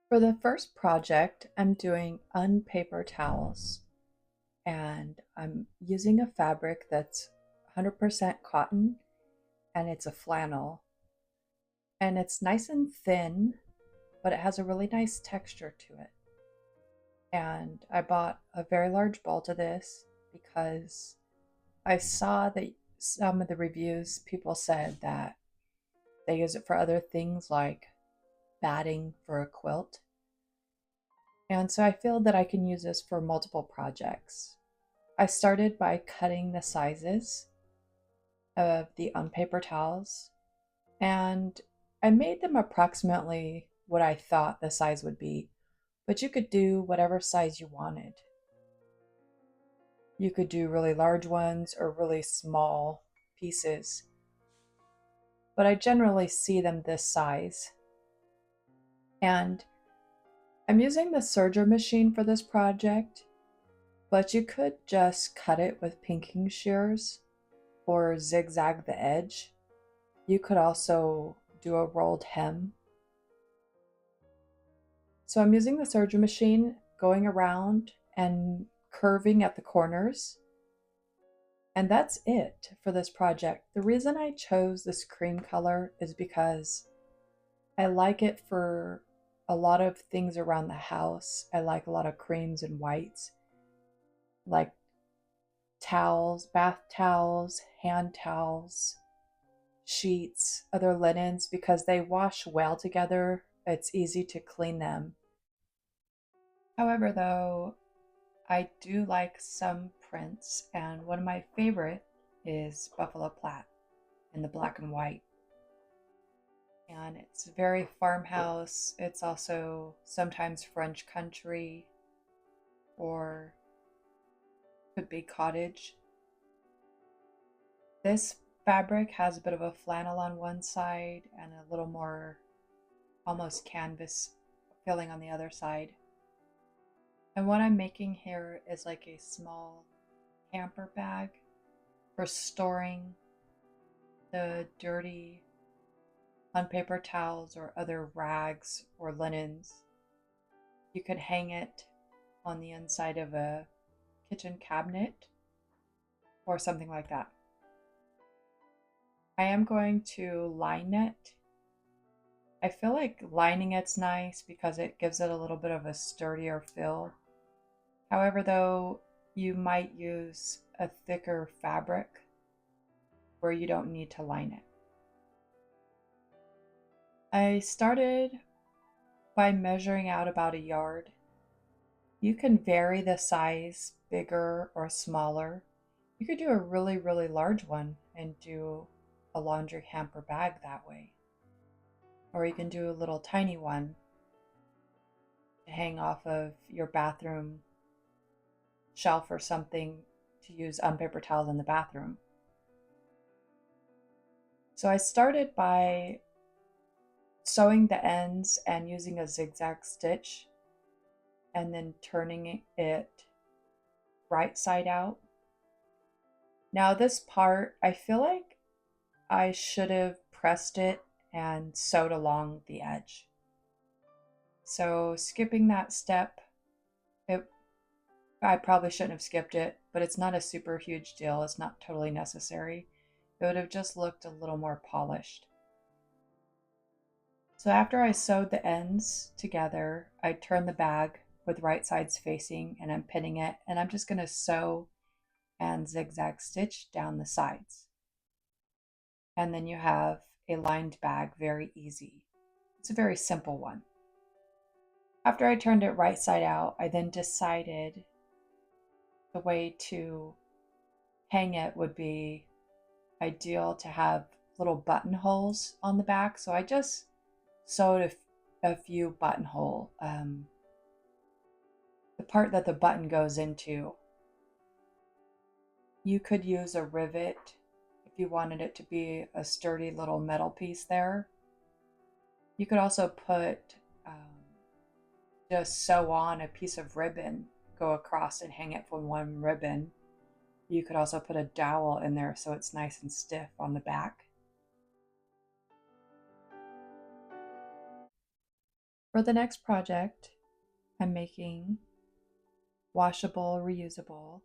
For the first project, I'm doing unpaper towels and I'm using a fabric that's 100% cotton and it's a flannel. And it's nice and thin, but it has a really nice texture to it. And I bought a very large bolt of this because I saw that some of the reviews people said that they use it for other things like batting for a quilt. And so I feel that I can use this for multiple projects. I started by cutting the sizes of the unpaper towels and I made them approximately what I thought the size would be, but you could do whatever size you wanted. You could do really large ones or really small pieces, but I generally see them this size. And I'm using the serger machine for this project, but you could just cut it with pinking shears or zigzag the edge. You could also do a rolled hem. So I'm using the serger machine, going around and curving at the corners. And that's it for this project. The reason I chose this cream color is because I like it for a lot of things around the house. I like a lot of creams and whites, like towels, bath towels, hand towels, sheets, other linens, because they wash well together. It's easy to clean them. However, though, I do like some prints, and one of my favorite is Buffalo Plaid in the black and white. And it's very farmhouse. It's also sometimes French country or could be cottage. This fabric has a bit of a flannel on one side and a little more almost canvas feeling on the other side. And what I'm making here is like a small hamper bag for storing the dirty unpaper towels or other rags or linens. You could hang it on the inside of a kitchen cabinet or something like that. I am going to line it. I feel like lining it's nice because it gives it a little bit of a sturdier feel. However, though, you might use a thicker fabric where you don't need to line it. I started by measuring out about a yard. You can vary the size, bigger or smaller. You could do a really, really large one and do a laundry hamper bag that way. Or you can do a little tiny one to hang off of your bathroom shelf or something to use unpaper towels in the bathroom. So I started by sewing the ends and using a zigzag stitch and then turning it right side out. Now this part, I feel like I should have pressed it and sewed along the edge. So skipping that step, I probably shouldn't have skipped it, but it's not a super huge deal. It's not totally necessary. It would have just looked a little more polished. So after I sewed the ends together, I turned the bag with right sides facing and I'm pinning it, and I'm just going to sew and zigzag stitch down the sides. And then you have a lined bag, very easy. It's a very simple one. After I turned it right side out, I then decided the way to hang it would be ideal to have little buttonholes on the back. So I just sewed a few buttonhole, the part that the button goes into. You could use a rivet if you wanted it to be a sturdy little metal piece there. You could also put, just sew on a piece of ribbon, go across and hang it from one ribbon. You could also put a dowel in there so it's nice and stiff on the back. For the next project, I'm making washable, reusable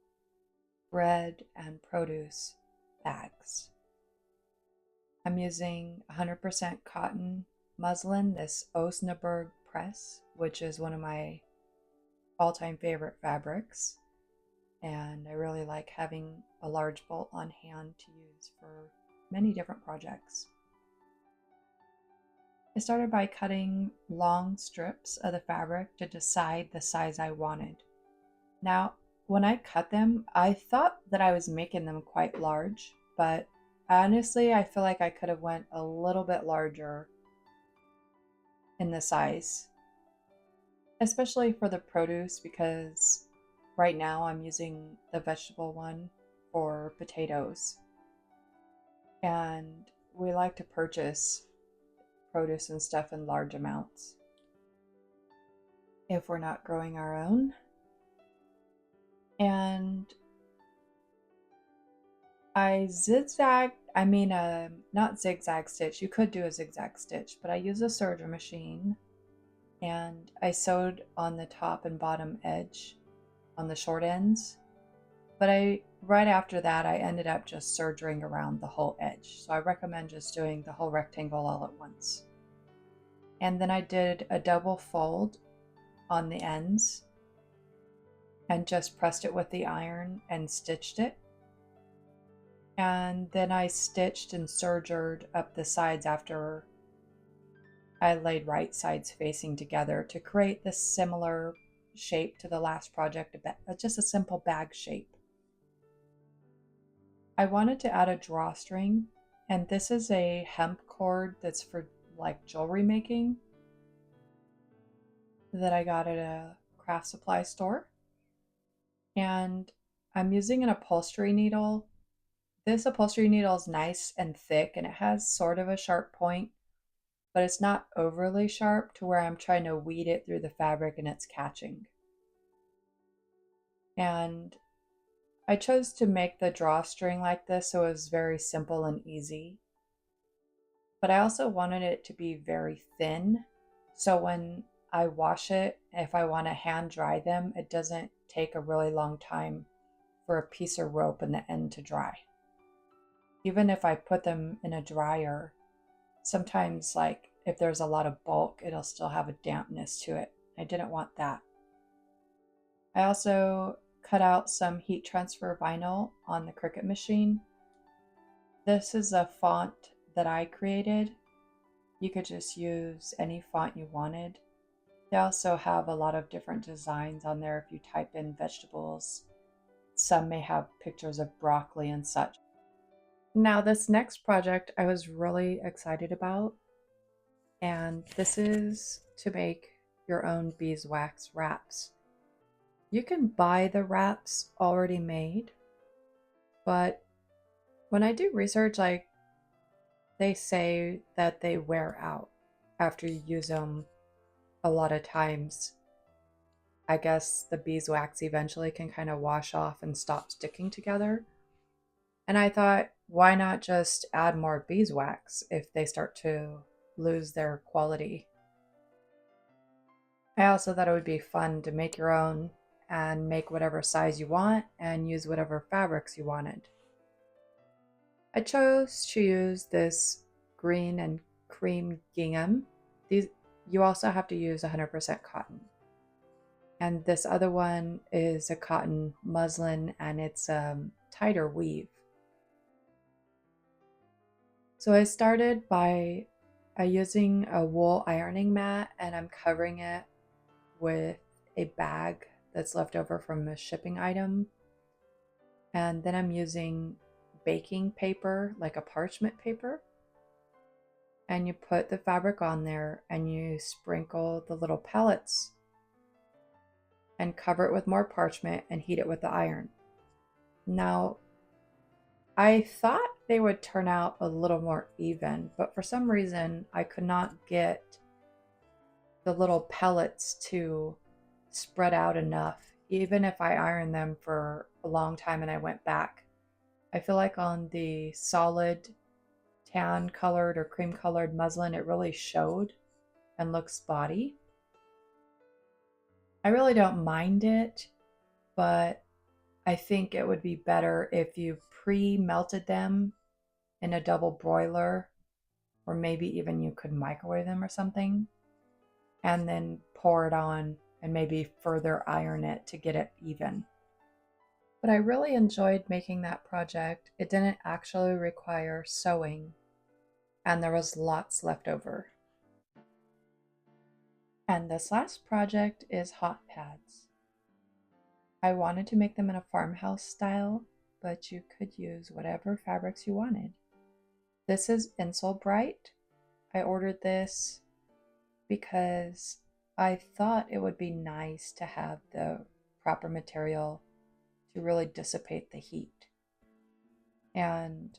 bread and produce bags. I'm using 100% cotton muslin, this Osnaburg press, which is one of my all-time favorite fabrics. And I really like having a large bolt on hand to use for many different projects. I started by cutting long strips of the fabric to decide the size I wanted. Now, when I cut them, I thought that I was making them quite large, but honestly, I feel like I could have went a little bit larger in the size, especially for the produce, because right now I'm using the vegetable one for potatoes. And we like to purchase produce and stuff in large amounts if we're not growing our own. And I not zigzag stitch. You could do a zigzag stitch, but I use a serger machine and I sewed on the top and bottom edge on the short ends. But right after that, I ended up just sergering around the whole edge. So I recommend just doing the whole rectangle all at once. And then I did a double fold on the ends and just pressed it with the iron and stitched it. And then I stitched and sergered up the sides after I laid right sides facing together to create this similar shape to the last project, just a simple bag shape. I wanted to add a drawstring, and this is a hemp cord that's for like jewelry making that I got at a craft supply store. And I'm using an upholstery needle. This upholstery needle is nice and thick and it has sort of a sharp point, but it's not overly sharp to where I'm trying to weed it through the fabric and it's catching. And I chose to make the drawstring like this so it was very simple and easy. But I also wanted it to be very thin, so when I wash it, if I want to hand dry them, it doesn't take a really long time for a piece of rope in the end to dry. Even if I put them in a dryer, sometimes like if there's a lot of bulk, it'll still have a dampness to it. I didn't want that. I also cut out some heat transfer vinyl on the Cricut machine. This is a font that I created. You could just use any font you wanted. They also have a lot of different designs on there if you type in vegetables. Some may have pictures of broccoli and such. Now, this next project I was really excited about, and this is to make your own beeswax wraps. You can buy the wraps already made, but when I do research, they say that they wear out after you use them a lot of times. I guess the beeswax eventually can kind of wash off and stop sticking together. And I thought, why not just add more beeswax if they start to lose their quality? I also thought it would be fun to make your own and make whatever size you want and use whatever fabrics you wanted. I chose to use this green and cream gingham. You also have to use 100% cotton. And this other one is a cotton muslin and it's tighter weave. So I started by using a wool ironing mat and I'm covering it with a bag that's left over from a shipping item. And then I'm using baking paper, like a parchment paper. And you put the fabric on there and you sprinkle the little pellets and cover it with more parchment and heat it with the iron. Now, I thought they would turn out a little more even, but for some reason I could not get the little pellets to spread out enough, even if I ironed them for a long time and I went back. I feel like on the solid tan colored or cream colored muslin, it really showed and looks spotty. I really don't mind it, but I think it would be better if you pre-melted them in a double broiler, or maybe even you could microwave them or something, and then pour it on and maybe further iron it to get it even. But I really enjoyed making that project. It didn't actually require sewing, and there was lots left over. And this last project is hot pads. I wanted to make them in a farmhouse style, but you could use whatever fabrics you wanted. This is Insulbright. I ordered this because I thought it would be nice to have the proper material to really dissipate the heat. And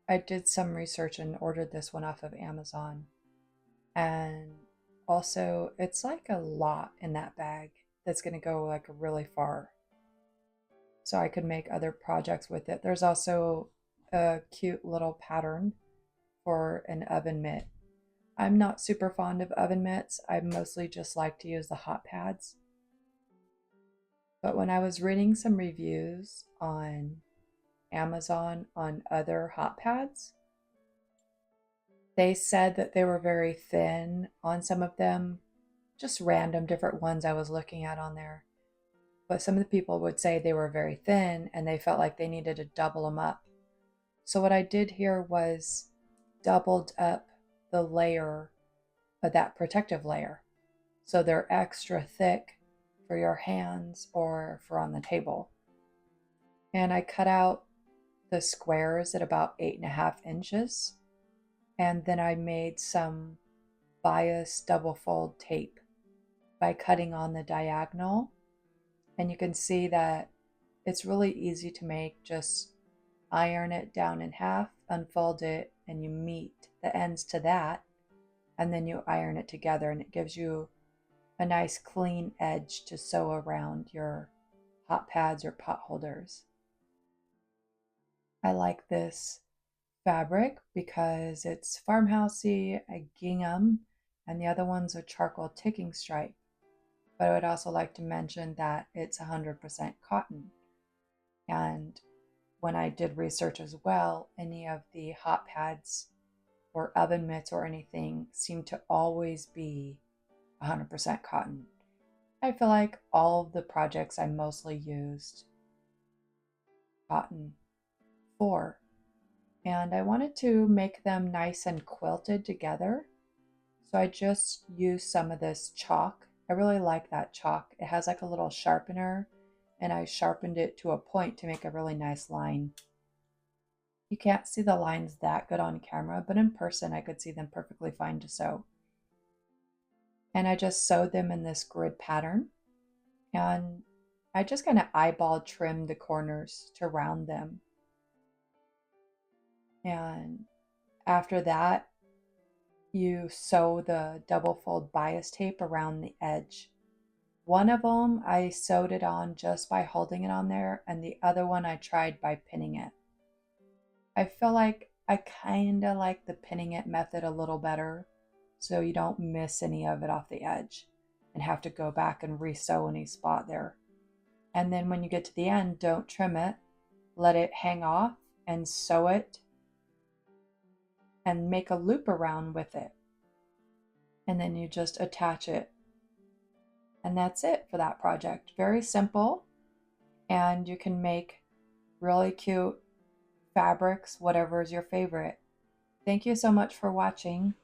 I did some research and ordered this one off of Amazon. And also, it's like a lot in that bag that's going to go like really far. So I could make other projects with it. There's also a cute little pattern for an oven mitt. I'm not super fond of oven mitts. I mostly just like to use the hot pads. But when I was reading some reviews on Amazon on other hot pads, they said that they were very thin on some of them, just random different ones I was looking at on there. But some of the people would say they were very thin and they felt like they needed to double them up. So what I did here was doubled up the layer of that protective layer. So they're extra thick for your hands or for on the table. And I cut out the squares at about 8.5 inches. And then I made some bias double fold tape by cutting on the diagonal. And you can see that it's really easy to make. Just iron it down in half, unfold it, and you meet the ends to that. And then you iron it together, and it gives you a nice clean edge to sew around your hot pads or pot holders. I like this fabric because it's farmhousey, a gingham, and the other one's a charcoal ticking stripe. But I would also like to mention that it's 100% cotton. And when I did research as well, any of the hot pads or oven mitts or anything seem to always be 100% cotton. I feel like all of the projects I mostly used cotton for. And I wanted to make them nice and quilted together. So I just used some of this chalk. I really like that chalk. It has like a little sharpener, and I sharpened it to a point to make a really nice line. You can't see the lines that good on camera, but in person I could see them perfectly fine to sew. And I just sewed them in this grid pattern, and I just kind of eyeball trimmed the corners to round them. And after that, you sew the double fold bias tape around the edge. One of them I sewed it on just by holding it on there, and the other one I tried by pinning it. I feel like I kind of like the pinning it method a little better, so you don't miss any of it off the edge and have to go back and re-sew any spot there. And then when you get to the end, don't trim it, let it hang off and sew it and make a loop around with it. And then you just attach it. And that's it for that project. Very simple. And you can make really cute fabrics, whatever is your favorite. Thank you so much for watching.